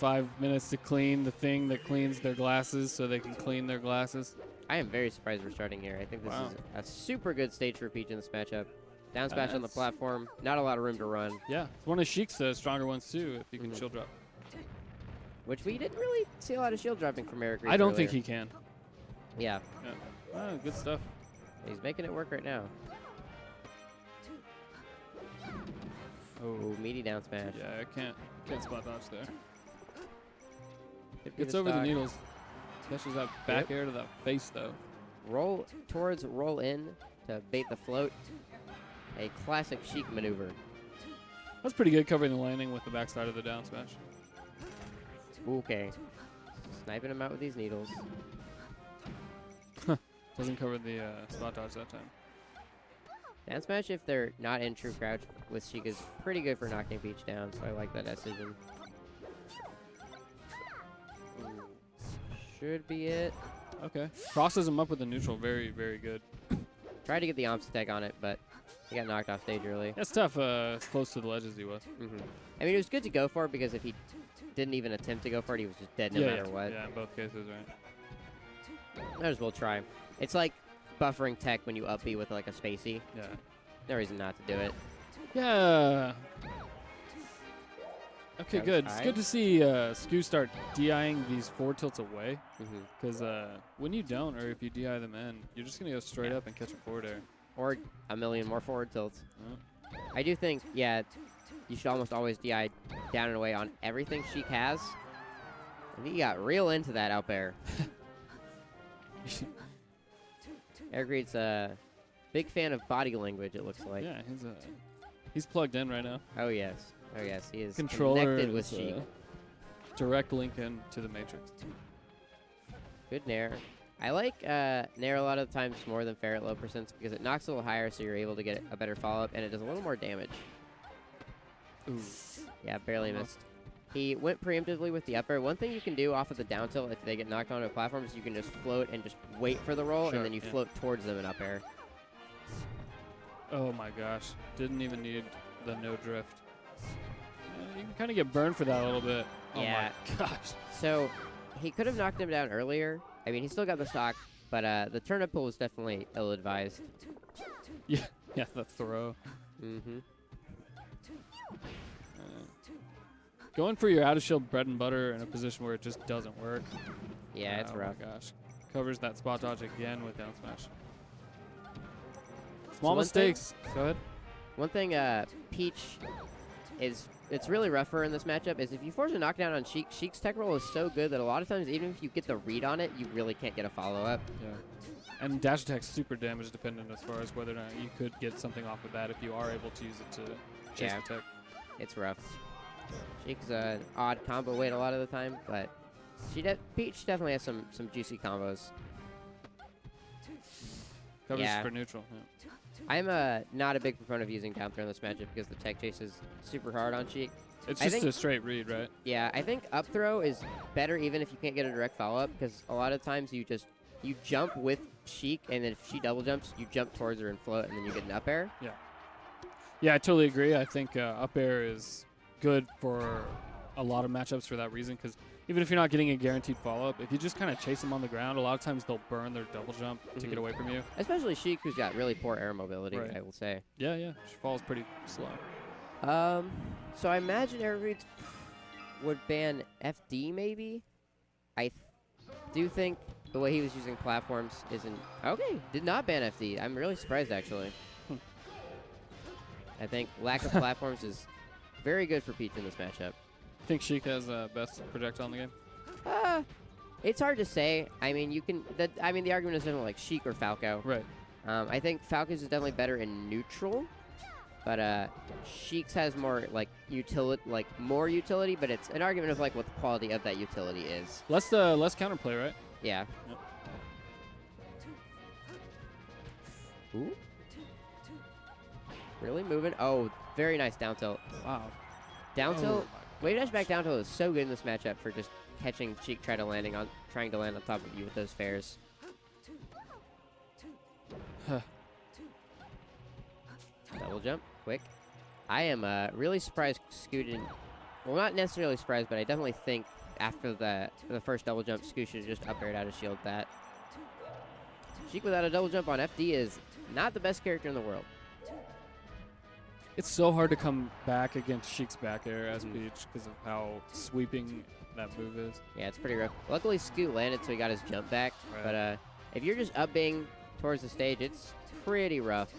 5 minutes to clean the thing that cleans their glasses so they can clean their glasses. I am very surprised we're starting here. I think this is a super good stage for Peach in this matchup. Down smash on the platform. Not a lot of room to run. Yeah, it's one of Sheik's stronger ones too, if you can shield drop. Which we didn't really see a lot of shield dropping from Erik. I don't think he can. Yeah. Oh, good stuff. He's making it work right now. Oh, meaty down smash. Yeah, I can't spot dodge there. Gets over the needles. Catches that back air to the face though. Roll towards roll in to bait the float. A classic Sheik maneuver. That's pretty good, covering the landing with the backside of the down smash. Okay. Sniping him out with these needles. Doesn't cover the spot dodge that time. Down smash, if they're not in true crouch with Sheik, is pretty good for knocking Peach down, so I like that decision. Ooh. Should be it. Okay. Crosses him up with the neutral. Very, very good. Tried to get the Omps attack on it, but he got knocked off stage early. That's tough as close to the ledge as he was. I mean, it was good to go for it because if he didn't even attempt to go for it, he was just dead no matter what. Yeah, in both cases, right. Might as well try. It's like buffering tech when you up B with like a spacey. Yeah. No reason not to do it. Yeah. Okay, good. It's good to see Sku start DIing these forward tilts away. Because when you don't, or if you DI them in, you're just going to go straight up and catch a forward air. Or a million more forward tilts. I do think, yeah, you should almost always DI down and away on everything Sheik has. And he got real into that out there. Erik a big fan of body language, it looks like. Yeah, he's plugged in right now. Oh, yes. Oh, yes. He is Controller connected with Sheik. Direct link in to the Matrix. Good Nair. I like Nair a lot of the times more than Fair at low percents because it knocks a little higher, so you're able to get a better follow-up, and it does a little more damage. Ooh. Yeah, barely missed. He went preemptively with the up air. One thing you can do off of the down tilt if they get knocked onto a platform is you can just float and just wait for the roll, and then you float towards them in up air. Oh my gosh. Didn't even need the no drift. You can kind of get burned for that a little bit. Yeah. Oh my gosh. So he could have knocked him down earlier. I mean, he still got the stock, but the turnip pull was definitely ill-advised. Yeah, the throw. Going for your out-of-shield bread and butter in a position where it just doesn't work. Yeah, it's rough. Oh my gosh. Covers that spot dodge again with down smash. Small mistakes. Go ahead. One thing Peach it's really rough for her in this matchup is if you force a knockdown on Sheik, Sheik's tech roll is so good that a lot of times even if you get the read on it, you really can't get a follow-up. Yeah. And dash attack's super damage dependent as far as whether or not you could get something off of that if you are able to use it to chase the tech. It's rough. Sheik's an odd combo weight a lot of the time, but Peach definitely has some juicy combos. Covers for neutral. Yeah. I'm not a big proponent of using down throw in this matchup because the tech chase is super hard on Sheik. It's just a straight read, right? Yeah, I think up throw is better even if you can't get a direct follow-up because a lot of times you jump with Sheik, and then if she double jumps, you jump towards her and float, and then you get an up air. Yeah. Yeah, I totally agree. I think up air is good for a lot of matchups for that reason because even if you're not getting a guaranteed follow-up, if you just kind of chase them on the ground, a lot of times they'll burn their double jump to get away from you. Especially Sheik, who's got really poor air mobility, I will say. Yeah, she falls pretty slow. So I imagine Erik would ban FD maybe. I do think the way he was using platforms isn't... Okay, did not ban FD. I'm really surprised, actually. I think lack of platforms is very good for Peach in this matchup. Think Sheik has best projectile in the game? It's hard to say. I mean, the argument is definitely like Sheik or Falco. Right. I think Falco's is definitely better in neutral, but Sheik's has more more utility. But it's an argument of like what the quality of that utility is. Less counterplay, right? Yeah. Yep. Ooh. Really moving. Oh, very nice down tilt. Wow. Down tilt. Wave dash back down tilt is so good in this matchup for just catching Sheik trying to land on top of you with those fairs. Double jump, quick. I am really surprised Sku didn't well, not necessarily surprised, but I definitely think after the first double jump, Scoot should have just up aired out of shield that. Sheik without a double jump on FD is not the best character in the world. It's so hard to come back against Sheik's back air as Peach because of how sweeping that move is. Yeah, it's pretty rough. Luckily, Scoot landed, so he got his jump back. Right. But if you're just up being towards the stage, it's pretty rough.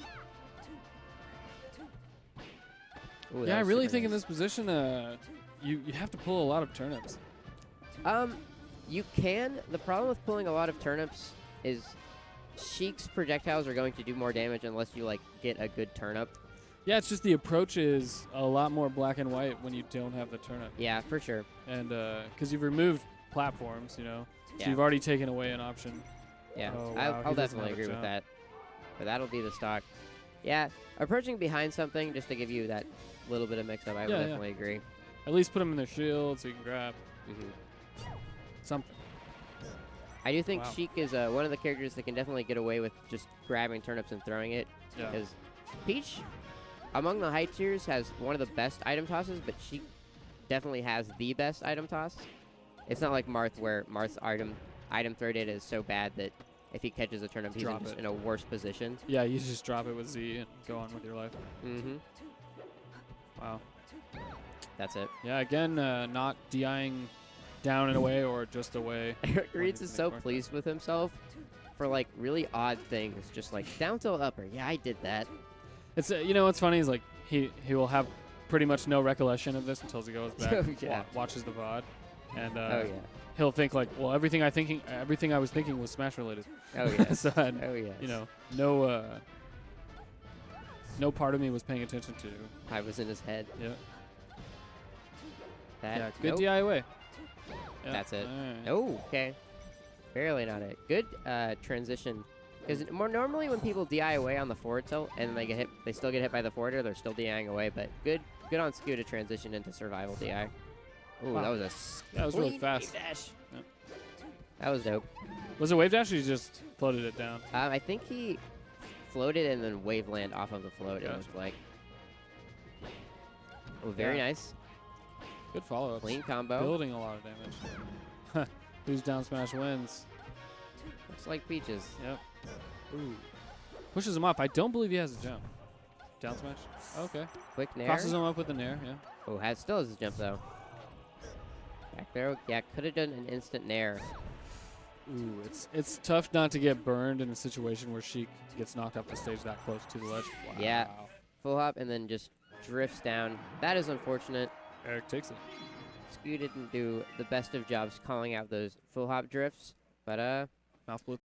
Ooh, Yeah, I that was really super think in nice. this position, you have to pull a lot of turnips. You can. The problem with pulling a lot of turnips is Sheik's projectiles are going to do more damage unless you like get a good turnip. Yeah, it's just the approach is a lot more black and white when you don't have the turnip. Yeah, for sure. And because you've removed platforms, you know, so Yeah. you've already taken away an option. Yeah, Oh, wow, I'll he doesn't definitely have a agree with jump. that. But that'll be the stock. Yeah, approaching behind something just to give you that little bit of mix-up, I would Yeah, yeah. definitely agree. At least put them in their shield so you can grab something. I do think Wow. Sheik is one of the characters that can definitely get away with just grabbing turnips and throwing it. Yeah. Because Peach, among the high tiers, has one of the best item tosses, but Sheik definitely has the best item toss. It's not like Marth, where Marth's item throw data is so bad that if he catches a turnip, he's Drop just it. in a worse position. Yeah, you just drop it with Z and go on with your life. Mm-hmm. Wow. That's it. Yeah, again, not DIing down and away or just away. Eric When Reeds he's is in the so corner. pleased with himself for like really odd things, just like down tilt upper. Yeah, I did that. It's you know what's funny is like he will have pretty much no recollection of this until he goes back, Oh, yeah. watches the VOD, and Oh yeah. he'll think like, well, everything I was thinking was Smash related. Oh yeah. So, and, Oh yes. you know, no part of me was paying attention to. I was in his head. Yeah. That, Yeah. Good nope. DI away. Yeah. That's it. All right. Oh, okay. Barely not it. Good transition. Because more normally when people DI away on the forward tilt and they get hit, they still get hit by the forwarder. They're still DIing away, but good on Skew to transition into survival DI. Ooh, Wow. that was a That was really clean fast. wave dash. Yep. That was dope. Was it wave dash or you just floated it down? I think he floated and then wave land off of the float. It Gotcha. looked like. Oh, very Yeah. nice. Good follow up. Clean combo. Building a lot of damage. Who's down smash wins. Looks like Peaches. Yep. Ooh. Pushes him up. I don't believe he has a jump. Down smash. Okay. Quick nair. Crosses him up with a nair. Yeah. Oh, still has his jump though. Back throw. Yeah, could have done an instant nair. Ooh, it's tough not to get burned in a situation where Sheik gets knocked off the stage that close to the ledge. Wow. Yeah. Full hop and then just drifts down. That is unfortunate. Erik takes it. Skew didn't do the best of jobs calling out those full hop drifts, but Mouth blue.